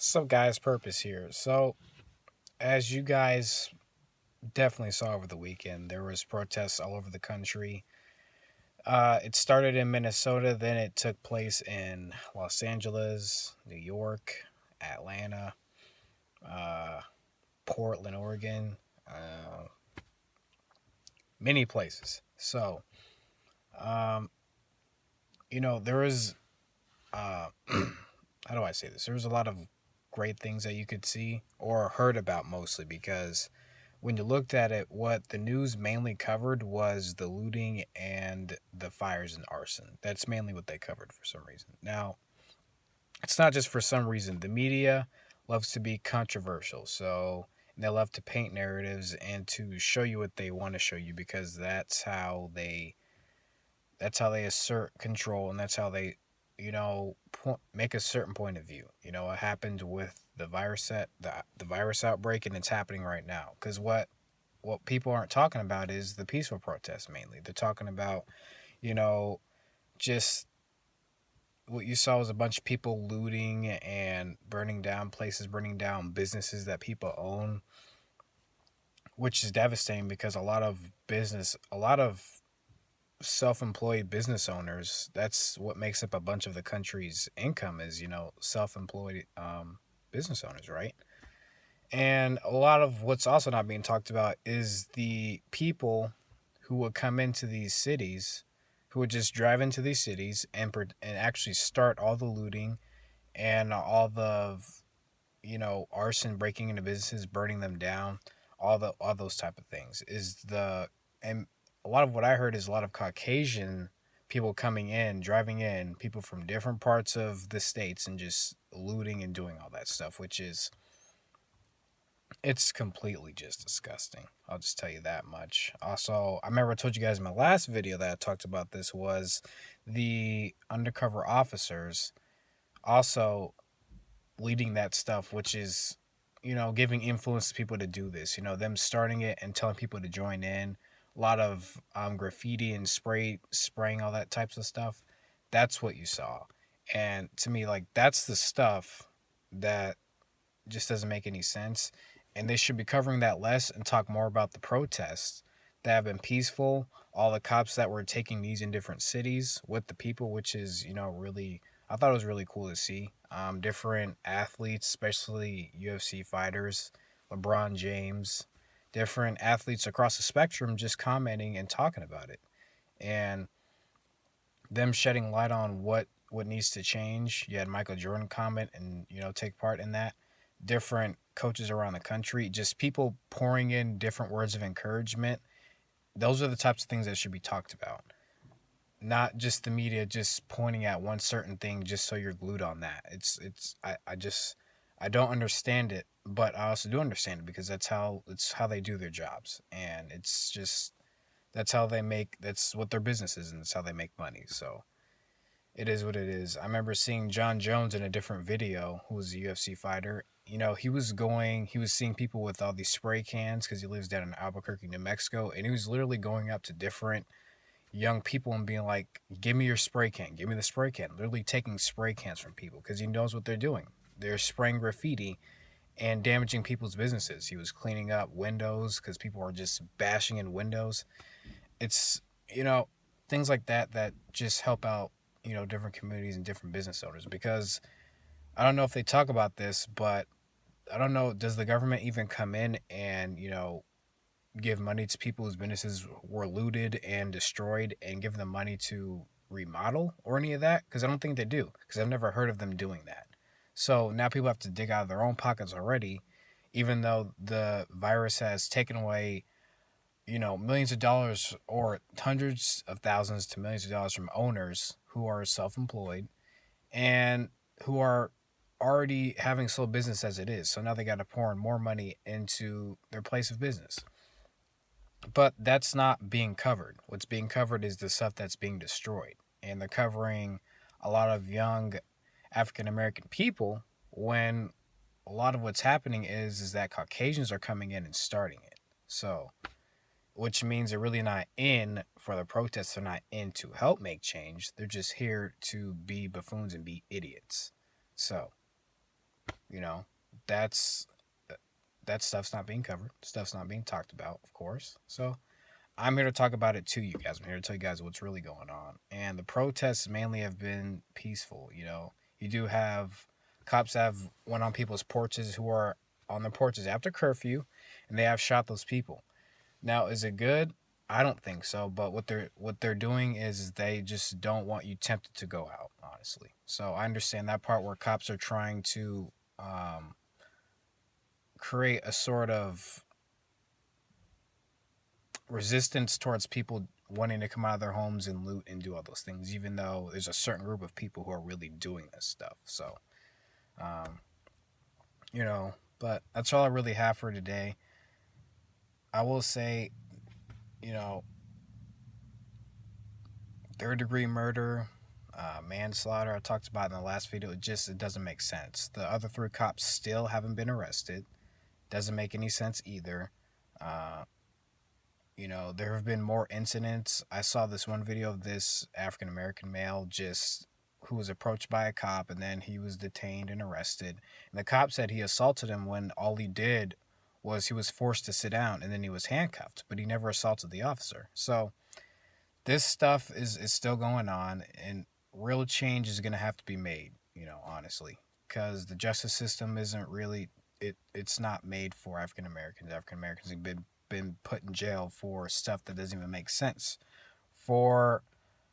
So, guys, purpose here. So, as you guys definitely saw over the weekend, there was protests all over the country. It started in Minnesota, then it took place in Los Angeles, New York, Atlanta, uh, Portland, Oregon, uh, many places. So, um, there was how do I say this? There was a lot of great things that you could see or heard about mostly because when you looked at it, what the news mainly covered was the looting and the fires and arson. That's mainly what they covered for some reason. Now, it's not just for some reason. The media loves to be controversial, so they love to paint narratives and to show you what they want to show you because that's how they assert control and that's how they make a certain point of view. It happened with the virus outbreak, and it's happening right now because what people aren't talking about is the peaceful protests. Mainly they're talking about you know just what you saw was a bunch of people looting and burning down places, burning down businesses that people own, which is devastating because a lot of self-employed business owners, that's what makes up a bunch of the country's income is self-employed business owners, right? And a lot of what's also not being talked about is the people who would come into these cities, who would just drive into these cities and actually start all the looting and all the arson, breaking into businesses, burning them down, all those type of things is the and a lot of what I heard is a lot of Caucasian people coming in, driving in, people from different parts of the states and just looting and doing all that stuff, which is it's completely just disgusting. I'll just tell you that much. Also, I remember I told you guys in my last video that I talked about this was the undercover officers also leading that stuff, which is, giving influence to people to do this. Them starting it and telling people to join in. A lot of graffiti and spraying all that types of stuff. That's what you saw, and to me, like that's the stuff that just doesn't make any sense. And they should be covering that less and talk more about the protests that have been peaceful, all the cops that were taking these in different cities with the people, which is, really, I thought it was really cool to see. Different athletes, especially UFC fighters, LeBron James, different athletes across the spectrum just commenting and talking about it. And them shedding light on what needs to change. You had Michael Jordan comment and take part in that. Different coaches around the country, just people pouring in different words of encouragement. Those are the types of things that should be talked about. Not just the media just pointing at one certain thing just so you're glued on that. I don't understand it, but I also do understand it because it's how they do their jobs, and it's just that's what their business is, and that's how they make money. So it is what it is. I remember seeing John Jones in a different video, who was a UFC fighter. He was seeing people with all these spray cans because he lives down in Albuquerque, New Mexico, and he was literally going up to different young people and being like, "Give me your spray can, give me the spray can." Literally taking spray cans from people because he knows what they're doing. They're spraying graffiti and damaging people's businesses. He was cleaning up windows because people were just bashing in windows. It's things like that just help out different communities and different business owners because I don't know if they talk about this, but I don't know, does the government even come in and give money to people whose businesses were looted and destroyed and give them money to remodel or any of that? Because I don't think they do, because I've never heard of them doing that. So now people have to dig out of their own pockets already, even though the virus has taken away millions of dollars or hundreds of thousands to millions of dollars from owners who are self-employed and who are already having slow business as it is. So now they got to pour in more money into their place of business. But that's not being covered. What's being covered is the stuff that's being destroyed. And they're covering a lot of young African American people when a lot of what's happening is that Caucasians are coming in and starting it. So, which means they're really not in for the protests. They're not in to help make change. They're just here to be buffoons and be idiots. So, You know, that's that stuff's not being covered. Stuff's not being talked about, of course. So I'm here to talk about it to you guys. I'm here to tell you guys what's really going on. And the protests mainly have been peaceful. You know, you do have cops have went on people's porches who are on their porches after curfew, and they have shot those people. Now, is it good? I don't think so. But what they're doing is they just don't want you tempted to go out. Honestly, so I understand that part where cops are trying to um, create a sort of resistance towards people wanting to come out of their homes and loot and do all those things, even though there's a certain group of people who are really doing this stuff. So, um, but that's all I really have for today. I will say, you know, third degree murder, manslaughter, I talked about in the last video, it doesn't make sense. The other three cops still haven't been arrested. Doesn't make any sense either. Uh, there have been more incidents. I saw this one video of this African American male just who was approached by a cop and then he was detained and arrested. And the cop said he assaulted him when all he did was he was forced to sit down and then he was handcuffed, but he never assaulted the officer. So this stuff is still going on and real change is going to have to be made, honestly, because the justice system isn't really it's not made for African Americans. African Americans have been put in jail for stuff that doesn't even make sense for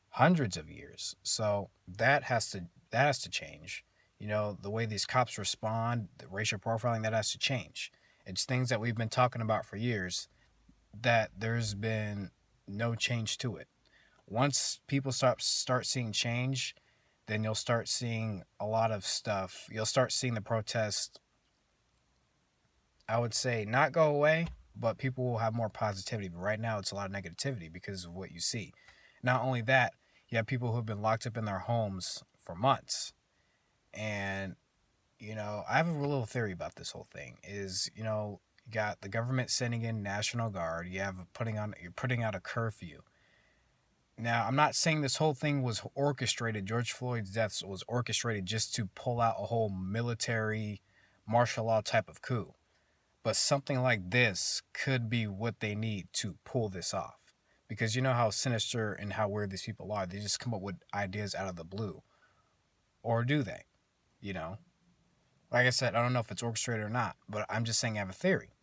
hundreds of years. So that has to change. The way these cops respond, the racial profiling, that has to change. It's things that we've been talking about for years that there's been no change to it. Once people start seeing change, then you'll start seeing a lot of stuff. You'll start seeing the protests, I would say, not go away, but people will have more positivity. But right now, it's a lot of negativity because of what you see. Not only that, you have people who have been locked up in their homes for months. And, I have a little theory about this whole thing is, you got the government sending in National Guard. You're putting out a curfew. Now, I'm not saying this whole thing was orchestrated. George Floyd's death was orchestrated just to pull out a whole military martial law type of coup. But something like this could be what they need to pull this off. Because you know how sinister and how weird these people are. They just come up with ideas out of the blue. Or do they? You know? Like I said, I don't know if it's orchestrated or not, but I'm just saying I have a theory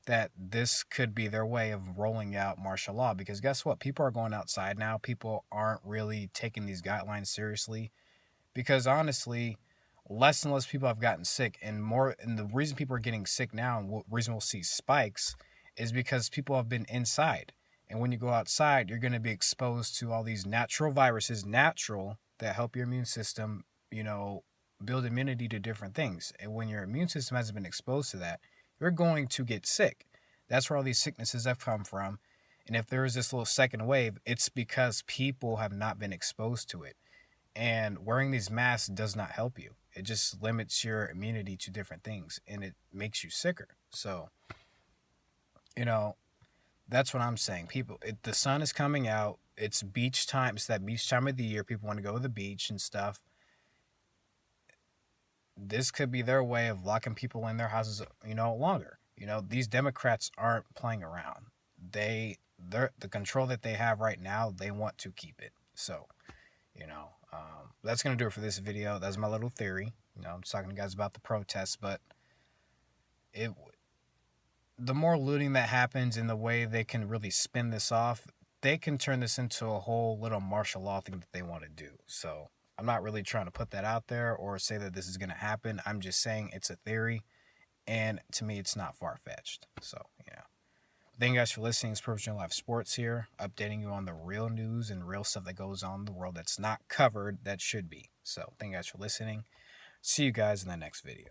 that this could be their way of rolling out martial law. Because guess what? People are going outside now. People aren't really taking these guidelines seriously. Because honestly, less and less people have gotten sick, and the reason people are getting sick now and what reason we'll see spikes is because people have been inside. And when you go outside, you're going to be exposed to all these natural viruses, natural, that help your immune system, build immunity to different things. And when your immune system hasn't been exposed to that, you're going to get sick. That's where all these sicknesses have come from. And if there is this little second wave, it's because people have not been exposed to it. And wearing these masks does not help you. It just limits your immunity to different things and it makes you sicker. So, you know, that's what I'm saying. The sun is coming out. It's beach time. It's that beach time of the year. People want to go to the beach and stuff. This could be their way of locking people in their houses, longer. These Democrats aren't playing around. The control that they have right now, they want to keep it. So, that's going to do it for this video. That's my little theory. I'm just talking to you guys about the protests, but it the more looting that happens and the way they can really spin this off, they can turn this into a whole little martial law thing that they want to do. So I'm not really trying to put that out there or say that this is going to happen. I'm just saying it's a theory, and to me, it's not far-fetched. So, Thank you guys for listening. It's Professional Live Sports here, updating you on the real news and real stuff that goes on in the world that's not covered that should be. So, thank you guys for listening. See you guys in the next video.